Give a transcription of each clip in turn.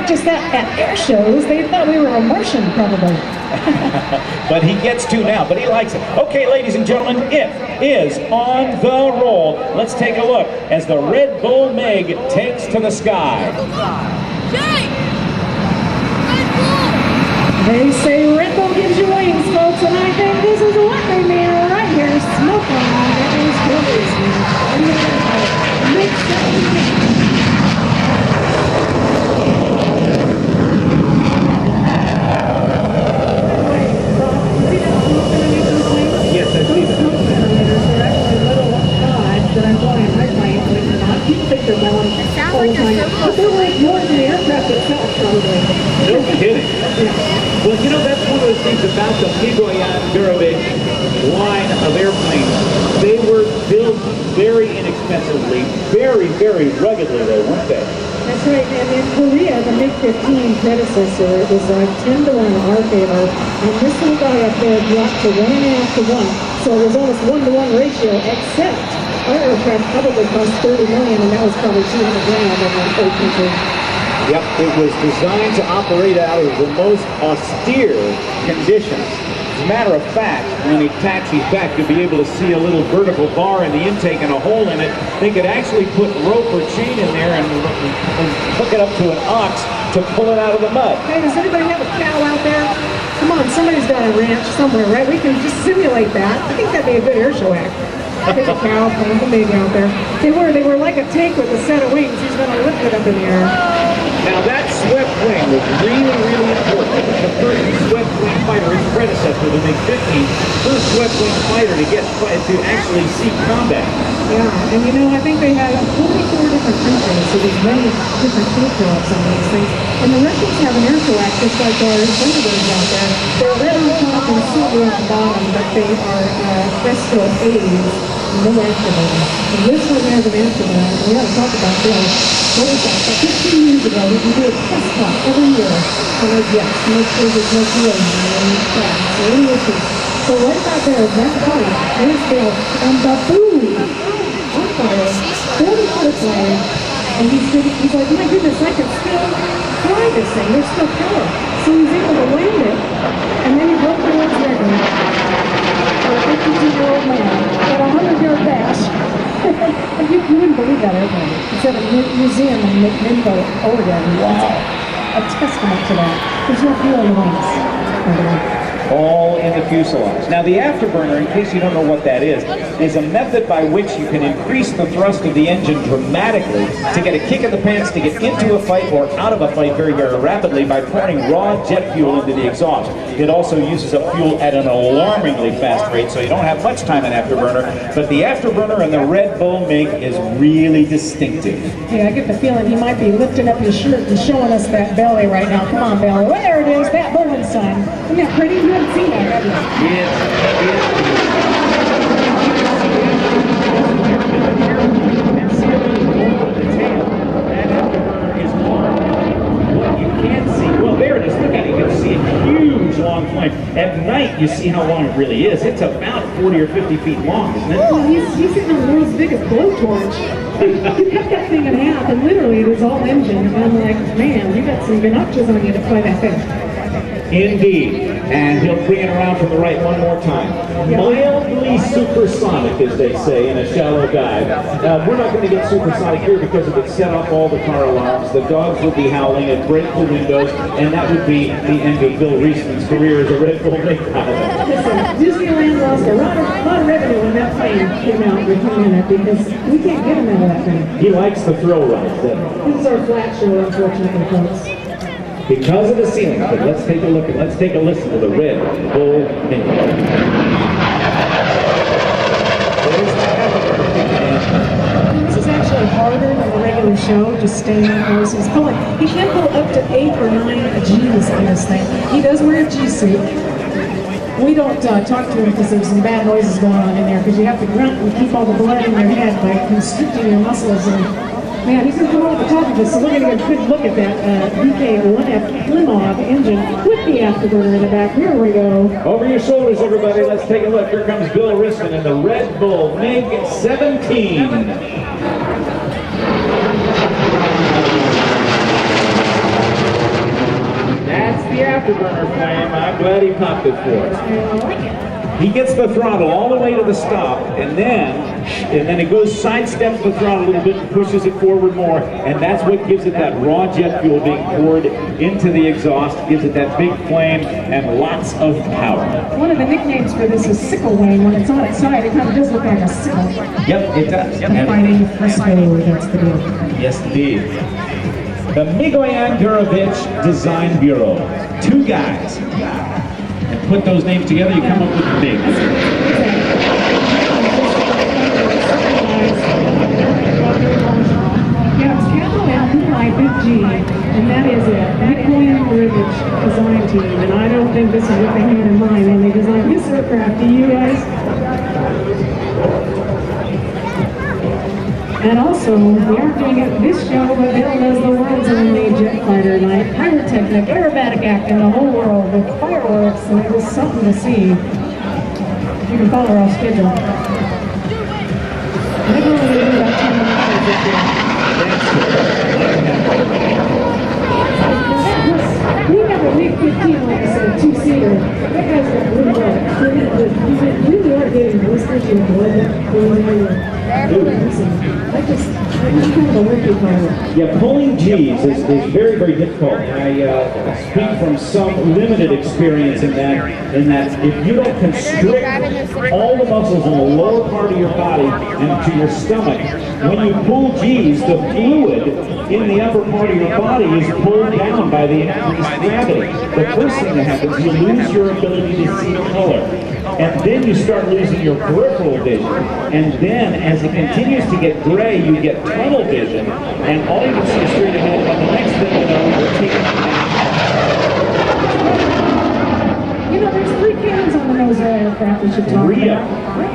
not just that, at air shows, they thought we were a Martian, probably. But he gets to now, but he likes it. Okay, ladies and gentlemen, it is on the roll. Let's take a look as the Red Bull MiG takes to the sky. They say Red Bull gives you wings, folks, and I think this is what they mean right here. Smoke on that is Bill Reesman. MiG-17. Yes, I believe it. They're actually little pods that I'm flying my plane, believe it or not. People think they're going all the time, but they're like more than the aircraft itself, probably. No kidding. Well, you know, that's one of the things about the MiG-17 line of airplanes. They were built very inexpensively, very, very ruggedly, though, weren't they? That's right, and in Korea, the MiG-15 predecessor was 10 to 1 in our favor, and this one got up there dropped to 1.5 to 1, so it was almost 1 to 1 ratio, except our aircraft probably cost $30 million, and that was probably 200 grand in the whole country. Yep, it was designed to operate out of the most austere conditions. As a matter of fact, when he taxis back, you'll be able to see a little vertical bar in the intake and a hole in it. They could actually put rope or chain in there and hook it up to an ox to pull it out of the mud. Hey, does anybody have a cow out there? Come on, somebody's got a ranch somewhere, right? We can just simulate that. I think that'd be a good air show act. There's a cow, a baby out there. They were like a tank with a set of wings. He's going to lift it up in the air. Now that swept wing was really, really important. The first swept wing fighter, his predecessor, the MiG-15, first swept wing fighter to actually see combat. Yeah, and you know, I think they had 44 different countries, so there's many different field jobs on these things. And the Russians have an air show act just like our Thunderbirds out there. They're red on top and silver on the bottom, but they are Festo A's, no afterburner. And this one has an afterburner, and we got to talk about Bill. What was that? 15 years ago, we do a test flight every year for our jets to make sure there's no fuel in any cracks or any issues. So right about there, that point, there's Bill, and baboom! On fire, 40-foot flame, and he's like, my goodness, I can still fly this thing, there's still power. So he's able to land it, and then he broke the world's record for a 52-year-old man at a 100-yard dash. And you wouldn't believe that airplane. It's at a museum in Minto, Oregon. Wow. A testament to that. There's no fuel in the wings, by the way. All in the fuselage. Now the afterburner, in case you don't know what that is a method by which you can increase the thrust of the engine dramatically to get a kick in the pants, to get into a fight or out of a fight very, very rapidly by pouring raw jet fuel into the exhaust. It also uses up fuel at an alarmingly fast rate, so you don't have much time in afterburner, but the afterburner and the Red Bull MiG is really distinctive. Yeah, I get the feeling he might be lifting up his shirt and showing us that belly right now. Come on, belly. Well, there it is, that Bowman sign. Isn't that pretty? You haven't seen that, have you? Yes. That afterburner is on. What you can't see, well, there it is. Look at it. You can see a huge long flame. At night, you see how long it really is. It's about 40 or 50 feet long, isn't it? Oh, he's in the world's biggest blowtorch. You cut that thing in half, and literally it is all engine. And I'm like, man, you got some binoculars on you to fly that thing. Indeed. And he'll bring it around from the right one more time. Mildly supersonic, as they say, in a shallow dive. We're not going to get supersonic here because it would set off all the car alarms. The dogs would be howling and break the windows, and that would be the end of Bill Reesman's career as a Red Bull MiG pilot. Listen, Disneyland lost a lot of revenue when that plane came out behind it because we can't get him out of that thing. He likes the thrill rides, doesn't he? This is our flat show, unfortunately, folks. Because of the ceiling, but let's take a look and let's take a listen to the Red Bull MiG. This is actually harder than the regular show, just staying on course. He's pulling. He can pull up to 8 or 9 G's on this thing. He does wear a G suit. We don't talk to him because there's some bad noises going on in there because you have to grunt and keep all the blood in your head by constricting your muscles. And man, he's going to come over the top of us, so we're going to get a good look at that VK1F Plymouth engine with the afterburner in the back. Here we go. Over your shoulders, everybody. Let's take a look. Here comes Bill Reesman in the Red Bull MiG-17. the afterburner flame. I'm glad he popped it for us. I like it. He gets the throttle all the way to the stop, and then it goes, sidesteps the throttle a little bit and pushes it forward more, and that's what gives it that raw jet fuel being poured into the exhaust, gives it that big flame and lots of power. One of the nicknames for this is sickle wing. When it's on its side, it kind of does look like a sickle. Yep, it does. Fighting Frisco, that's the deal. Yes, indeed. The Migoyan Design Bureau. 2 guys. And put those names together, you come up with the MiG. Yeah, it's capital M, big G, and that is it. Migoyan Design Team, and I don't think this is what they had in mind when they designed this aircraft. Do you guys? And also, we aren't doing it this show, but Bill does the world's only jet fighter night. Pyrotechnic, aerobatic act in the whole world with fireworks, and it was something to see. You can follow our schedule. I think we're only doing about 10 minutes this year. We have a MiG-17, like I said, 2-seater. That guy's got really well. You really are getting blisters in blood. I'm kind of a wicked pilot. Yeah, pulling G's is very, very difficult. I speak from some limited experience in that if you don't constrict all the muscles in the lower part of your body and to your stomach, when you pull G's, the fluid in the upper part of your body is pulled down by the increased gravity. The first thing that happens, you lose your ability to see color. And then you start losing your peripheral vision. And then as it continues to get gray, you get tunnel vision. And all you can see is straight ahead. And the next thing you know, you're taking. You know, there's 3 cannons on the nose of the aircraft we should talk about.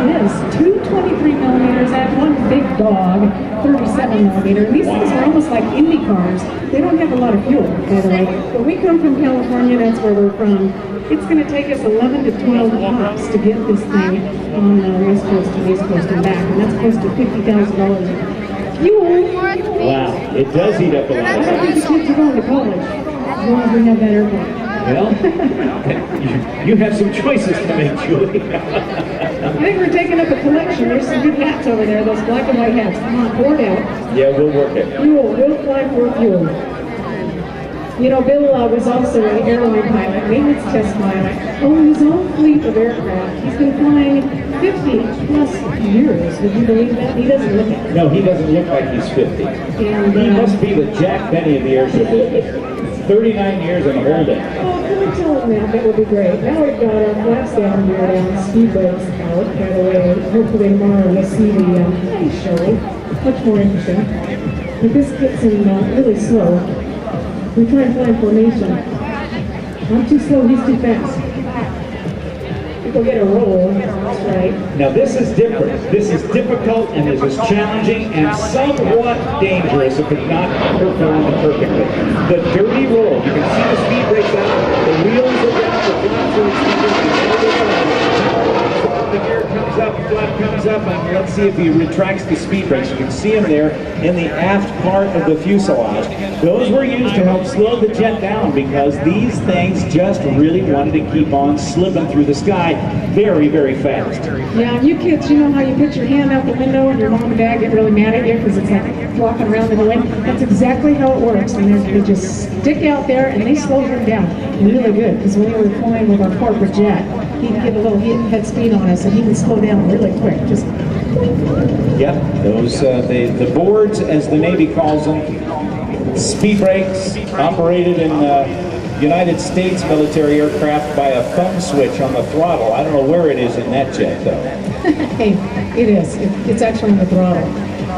It is 2 23 millimeters and 1 big dog, 37 millimeter. And these things are almost like Indy cars. They don't have a lot of fuel, by the way. But we come from California, that's where we're from. It's going to take us 11 to 12 hops to get this thing on the West Coast to East Coast and back, and that's close to $50,000 fuel. Wow, it does eat up a lot. I don't think the kids are going to college as long as we have that airplane. Well, you have some choices to make, Julie. I think we're taking up a collection. There's some good hats over there, those black and white hats. Come on, board out. Yeah, we'll work it. We'll fly for fuel. You know, Bill was also an airline pilot, maintenance test pilot, owns his own fleet of aircraft. He's been flying 50 plus years. Would you believe that? He doesn't look it. No, he doesn't look like he's 50. And, he must be the Jack Benny of the airship business. 39 years and a whole day. Oh, can we tell him that? That would be great. Now we've got our flaps down here down, speed brakes out. By the way, hopefully tomorrow we'll see the show. Much more interesting. But this gets him really slow. We try and fly formation. I'm too slow, he's too fast. People get a roll, that's right. Now this is different. This is difficult and this is challenging and somewhat dangerous if it's not performed perfectly. The dirty roll, you can see the speed brakes out, the wheels are down, the flaps are extended, the gear comes up, the flap comes up, and let's see if he retracts the speed brakes. You can see them there in the aft part of the fuselage. Those were used to help slow the jet down because these things just really wanted to keep on slipping through the sky very, very fast. Yeah, and you kids, you know how you put your hand out the window and your mom and dad get really mad at you because it's like flopping around in the wind? That's exactly how it works. And they just stick out there and they slow them down really good because when we were flying with our corporate jet, he'd get a little head speed on us and he would slow down really quick. Just Yep, those the boards, as the Navy calls them, speed brakes operated in United States military aircraft by a thumb switch on the throttle. I don't know where it is in that jet, though. Hey, it is. It's actually on the throttle.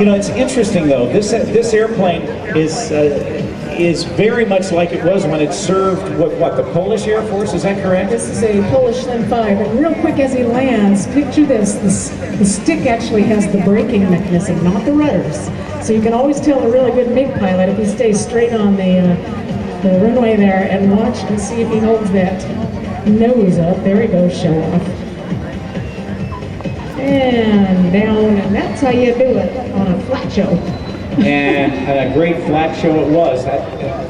You know, it's interesting though. This airplane is very much like it was when it served what the Polish Air Force. Is that correct? This is a Polish Slim 5, and real quick as he lands, picture this. The stick actually has the braking mechanism, not the rudders. So you can always tell a really good MiG pilot if he stays straight on the runway there and watch and see if he holds that nose up. There he goes, show off. And down, and that's how you do it on a flat show. And a great flat show it was.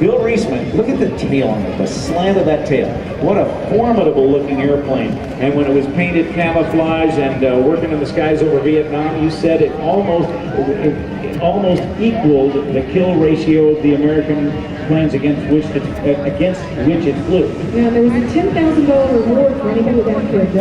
Bill Reesman, look at the tail on it, the slant of that tail. What a formidable looking airplane. And when it was painted camouflage and working in the skies over Vietnam, you said it almost equaled the kill ratio of the American planes against which it flew. Yeah, there was a $10,000 reward for anybody that could